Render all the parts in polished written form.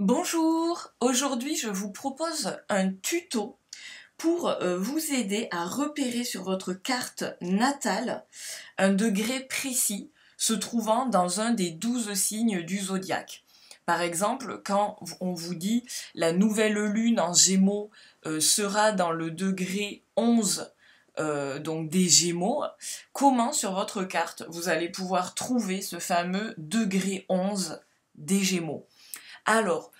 Bonjour, aujourd'hui je vous propose un tuto pour vous aider à repérer sur votre carte natale un degré précis se trouvant dans un des 12 signes du zodiaque. Par exemple, quand on vous dit la nouvelle lune en Gémeaux sera dans le degré 11 donc des Gémeaux, comment sur votre carte vous allez pouvoir trouver ce fameux degré 11 des Gémeaux? Alors,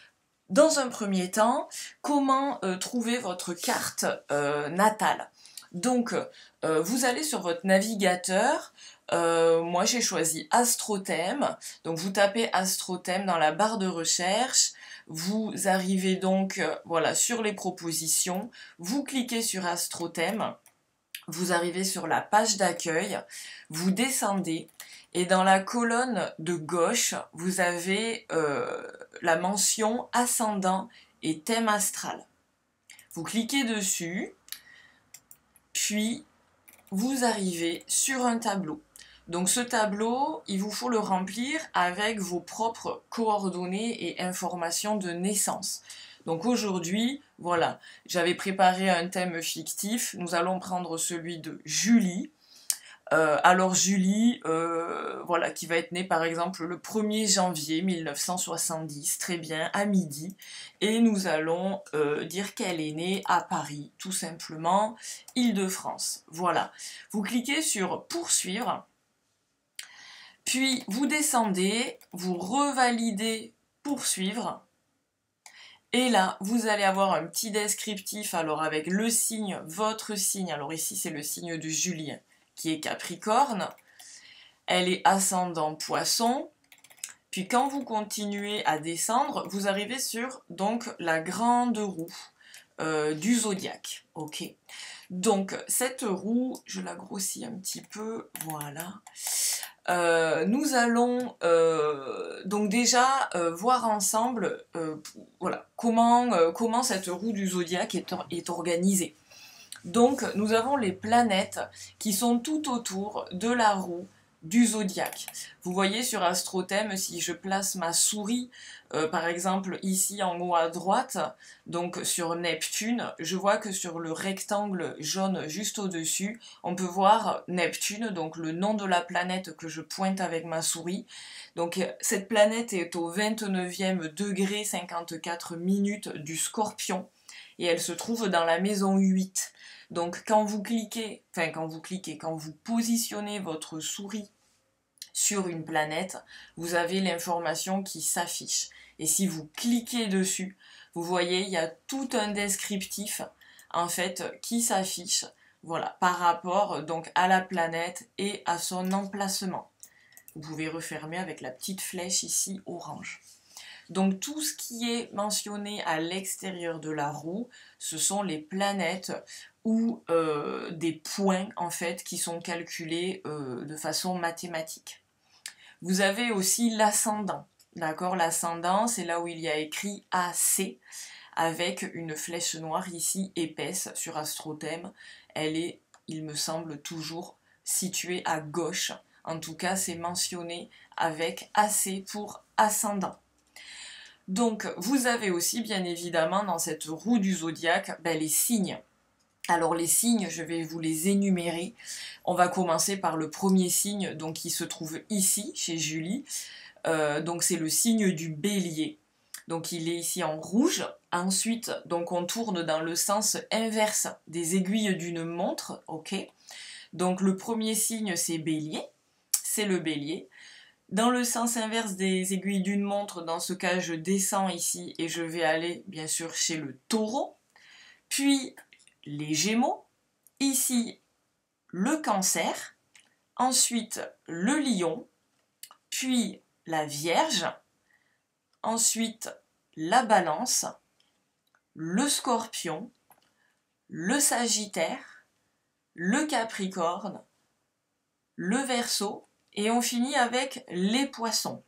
dans un premier temps, comment trouver votre carte natale? Donc, vous allez sur votre navigateur. Moi, j'ai choisi Astrothème. Donc, vous tapez Astrothème dans la barre de recherche. Vous arrivez donc voilà, sur les propositions. Vous cliquez sur Astrothème. Vous arrivez sur la page d'accueil. Vous descendez. Et dans la colonne de gauche, vous avez la mention ascendant et thème astral. Vous cliquez dessus, puis vous arrivez sur un tableau. Donc ce tableau, il vous faut le remplir avec vos propres coordonnées et informations de naissance. Donc aujourd'hui, voilà, j'avais préparé un thème fictif. Nous allons prendre celui de Julie. Alors Julie, voilà, qui va être née par exemple le 1er janvier 1970, très bien, à midi. Et nous allons dire qu'elle est née à Paris, tout simplement, Île-de-France. Voilà. Vous cliquez sur poursuivre, puis vous descendez, vous revalidez poursuivre. Et là, vous allez avoir un petit descriptif, alors avec le signe, votre signe. Alors ici, c'est le signe de Julie, qui est Capricorne. Elle est ascendant Poisson. Puis quand vous continuez à descendre, vous arrivez sur donc la grande roue du zodiaque. Ok. Donc cette roue, je la grossis un petit peu, voilà. Nous allons donc déjà voir ensemble voilà, comment cette roue du zodiaque est organisée. Donc nous avons les planètes qui sont tout autour de la roue du zodiaque. Vous voyez sur Astrothème, si je place ma souris, par exemple ici en haut à droite, donc sur Neptune, je vois que sur le rectangle jaune juste au-dessus, on peut voir Neptune, donc le nom de la planète que je pointe avec ma souris. Donc cette planète est au 29e degré 54 minutes du Scorpion et elle se trouve dans la maison 8. Donc quand vous positionnez votre souris sur une planète, vous avez l'information qui s'affiche. Et si vous cliquez dessus, vous voyez, il y a tout un descriptif en fait qui s'affiche, voilà, par rapport donc à la planète et à son emplacement. Vous pouvez refermer avec la petite flèche ici orange. Donc tout ce qui est mentionné à l'extérieur de la roue, ce sont les planètes ou des points en fait qui sont calculés de façon mathématique. Vous avez aussi l'ascendant, d'accord? L'ascendant, c'est là où il y a écrit AC avec une flèche noire ici épaisse sur Astrothème. Elle est, il me semble, toujours située à gauche. En tout cas, c'est mentionné avec AC pour ascendant. Donc, vous avez aussi, bien évidemment, dans cette roue du zodiaque, les signes. Alors, les signes, je vais vous les énumérer. On va commencer par le premier signe, donc qui se trouve ici, chez Julie. Donc, c'est le signe du Bélier. Donc, il est ici en rouge. Ensuite, donc, on tourne dans le sens inverse des aiguilles d'une montre. Ok. Donc, le premier signe, c'est Bélier. C'est le Bélier. Dans le sens inverse des aiguilles d'une montre, dans ce cas, je descends ici et je vais aller, bien sûr, chez le Taureau. Puis, les Gémeaux. Ici, le Cancer. Ensuite, le Lion. Puis, la Vierge. Ensuite, la Balance. Le Scorpion. Le Sagittaire. Le Capricorne. Le Verseau. Et on finit avec les Poissons.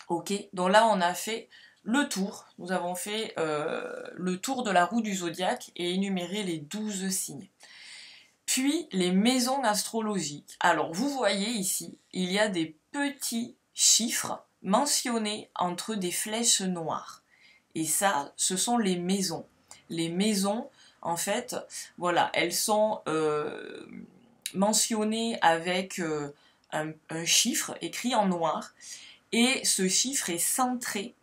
Ok, donc là on a fait le tour. Nous avons fait le tour de la roue du zodiaque et énuméré les 12 signes. Puis les maisons astrologiques. Alors vous voyez ici, il y a des petits chiffres mentionnés entre des flèches noires. Et ça, ce sont les maisons. Les maisons, en fait, voilà, elles sont mentionnées avec un chiffre écrit en noir. Et ce chiffre est centré,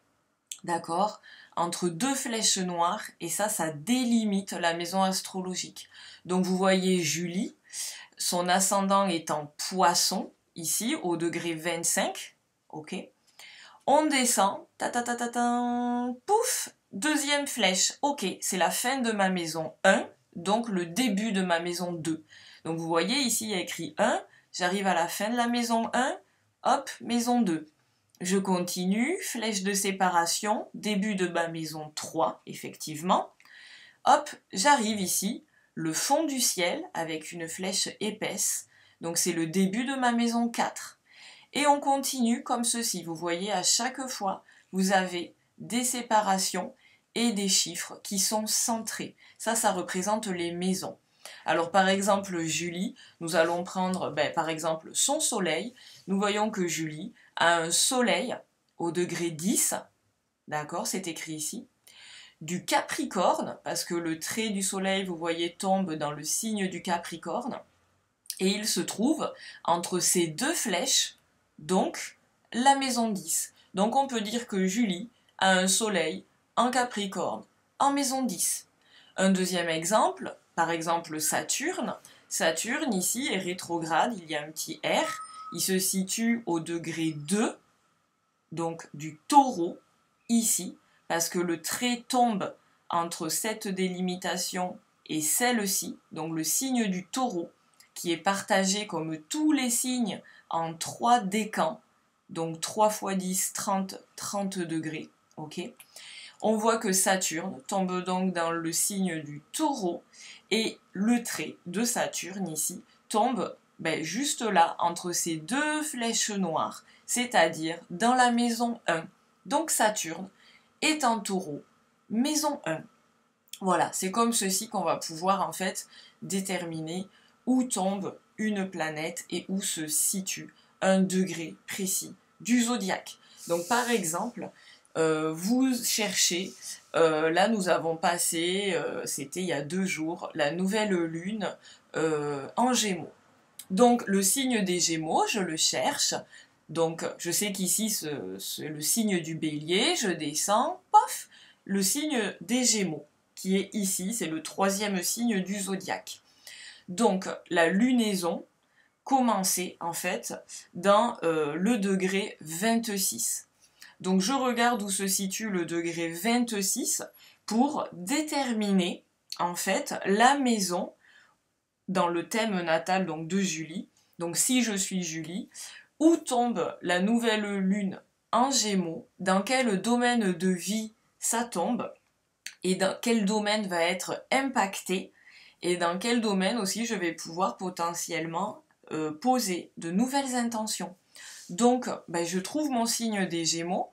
d'accord, entre deux flèches noires. Et ça délimite la maison astrologique. Donc vous voyez Julie, son ascendant est en Poisson, ici, au degré 25. Ok. On descend, pouf, deuxième flèche, ok, c'est la fin de ma maison 1, donc le début de ma maison 2. Donc vous voyez ici il y a écrit 1, j'arrive à la fin de la maison 1, hop, maison 2. Je continue, flèche de séparation, début de ma maison 3, effectivement. Hop, j'arrive ici, le fond du ciel avec une flèche épaisse, donc c'est le début de ma maison 4. Et on continue comme ceci. Vous voyez, à chaque fois, vous avez des séparations et des chiffres qui sont centrés. Ça représente les maisons. Alors, par exemple, Julie, nous allons prendre, par exemple, son soleil. Nous voyons que Julie a un soleil au degré 10. D'accord, c'est écrit ici. Du Capricorne, parce que le trait du soleil, vous voyez, tombe dans le signe du Capricorne. Et il se trouve entre ces deux flèches, donc la maison 10. Donc on peut dire que Julie a un soleil en Capricorne, en maison 10. Un deuxième exemple, par exemple Saturne. Saturne ici est rétrograde, il y a un petit R. Il se situe au degré 2, donc du Taureau, ici, parce que le trait tombe entre cette délimitation et celle-ci, donc le signe du Taureau, qui est partagé comme tous les signes en 3 décans, donc 3 x 10, 30, 30 degrés. Okay. On voit que Saturne tombe donc dans le signe du Taureau et le trait de Saturne ici tombe juste là entre ces deux flèches noires, c'est-à-dire dans la maison 1. Donc Saturne est en Taureau, maison 1. Voilà, c'est comme ceci qu'on va pouvoir en fait déterminer où tombe une planète et où se situe un degré précis du zodiaque. Donc par exemple, vous cherchez, là nous avons passé, c'était il y a 2 jours, la nouvelle lune en Gémeaux. Donc le signe des Gémeaux, je le cherche. Donc je sais qu'ici c'est le signe du Bélier, je descends, pof, le signe des Gémeaux, qui est ici, c'est le 3e signe du zodiaque. Donc la lunaison commençait en fait dans le degré 26. Donc je regarde où se situe le degré 26 pour déterminer en fait la maison dans le thème natal donc de Julie. Donc si je suis Julie, où tombe la nouvelle lune en Gémeaux, dans quel domaine de vie ça tombe et dans quel domaine va être impacté et dans quel domaine aussi je vais pouvoir potentiellement poser de nouvelles intentions. Donc, je trouve mon signe des Gémeaux,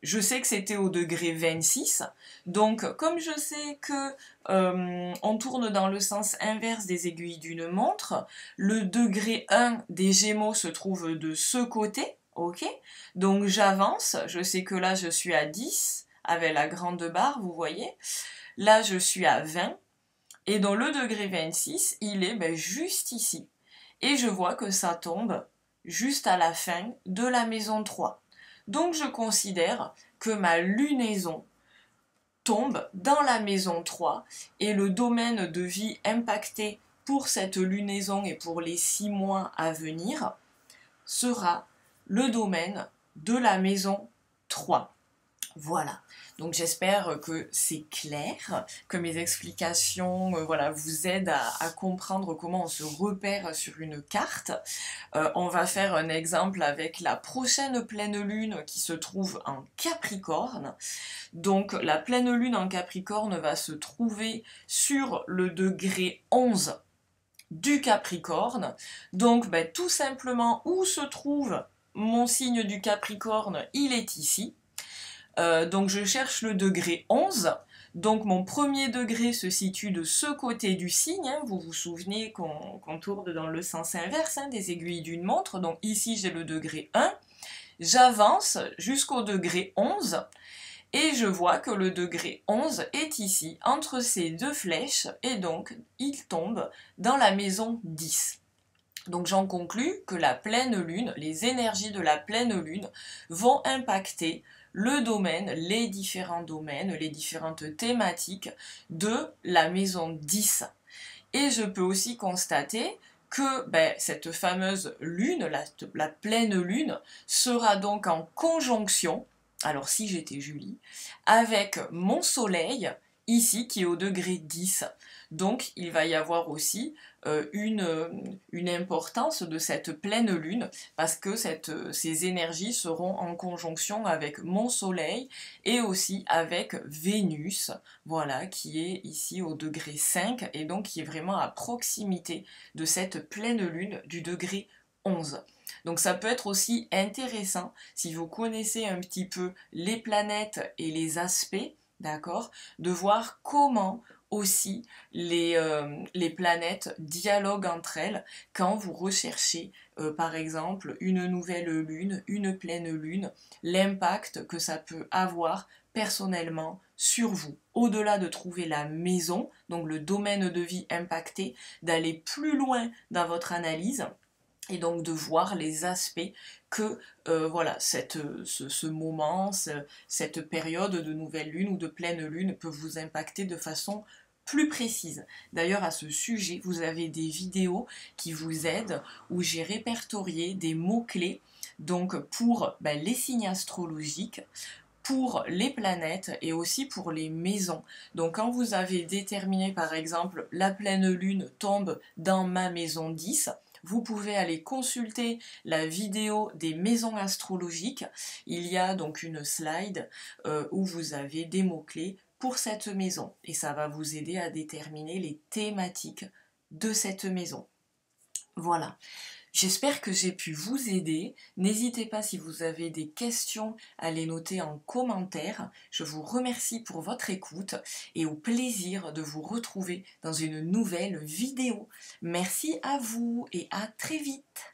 je sais que c'était au degré 26, donc comme je sais que on tourne dans le sens inverse des aiguilles d'une montre, le degré 1 des Gémeaux se trouve de ce côté, ok? Donc j'avance, je sais que là je suis à 10, avec la grande barre, vous voyez. Là je suis à 20, et dans le degré 26, il est juste ici. Et je vois que ça tombe juste à la fin de la maison 3. Donc je considère que ma lunaison tombe dans la maison 3 et le domaine de vie impacté pour cette lunaison et pour les 6 mois à venir sera le domaine de la maison 3. Voilà, donc j'espère que c'est clair, que mes explications vous aident à comprendre comment on se repère sur une carte. On va faire un exemple avec la prochaine pleine lune qui se trouve en Capricorne. Donc la pleine lune en Capricorne va se trouver sur le degré 11 du Capricorne. Donc tout simplement où se trouve mon signe du Capricorne, il est ici. Donc je cherche le degré 11, donc mon premier degré se situe de ce côté du signe, hein. Vous vous souvenez qu'on tourne dans le sens inverse des aiguilles d'une montre, donc ici j'ai le degré 1, j'avance jusqu'au degré 11, Et je vois que le degré 11 est ici, entre ces deux flèches, et donc il tombe dans la maison 10. Donc j'en conclus que la pleine lune, les énergies de la pleine lune vont impacter le domaine, les différents domaines, les différentes thématiques de la maison 10. Et je peux aussi constater que cette fameuse lune, la pleine lune, sera donc en conjonction, alors si j'étais Julie, avec mon soleil, ici, qui est au degré 10. Donc il va y avoir aussi une importance de cette pleine lune, parce que ces énergies seront en conjonction avec mon soleil et aussi avec Vénus, voilà, qui est ici au degré 5 et donc qui est vraiment à proximité de cette pleine lune du degré 11. Donc ça peut être aussi intéressant si vous connaissez un petit peu les planètes et les aspects, d'accord, de voir comment aussi les planètes dialoguent entre elles quand vous recherchez par exemple une nouvelle lune, une pleine lune, l'impact que ça peut avoir personnellement sur vous. Au-delà de trouver la maison, donc le domaine de vie impacté, d'aller plus loin dans votre analyse et donc de voir les aspects que voilà, ce moment, cette période de nouvelle lune ou de pleine lune peut vous impacter de façon plus précise. D'ailleurs, à ce sujet, vous avez des vidéos qui vous aident où j'ai répertorié des mots-clés donc pour les signes astrologiques, pour les planètes et aussi pour les maisons. Donc quand vous avez déterminé par exemple la pleine lune tombe dans ma maison 10, vous pouvez aller consulter la vidéo des maisons astrologiques. Il y a donc une slide où vous avez des mots-clés pour cette maison et ça va vous aider à déterminer les thématiques de cette maison. Voilà. J'espère que j'ai pu vous aider. N'hésitez pas si vous avez des questions à les noter en commentaire. Je vous remercie pour votre écoute et au plaisir de vous retrouver dans une nouvelle vidéo. Merci à vous et à très vite.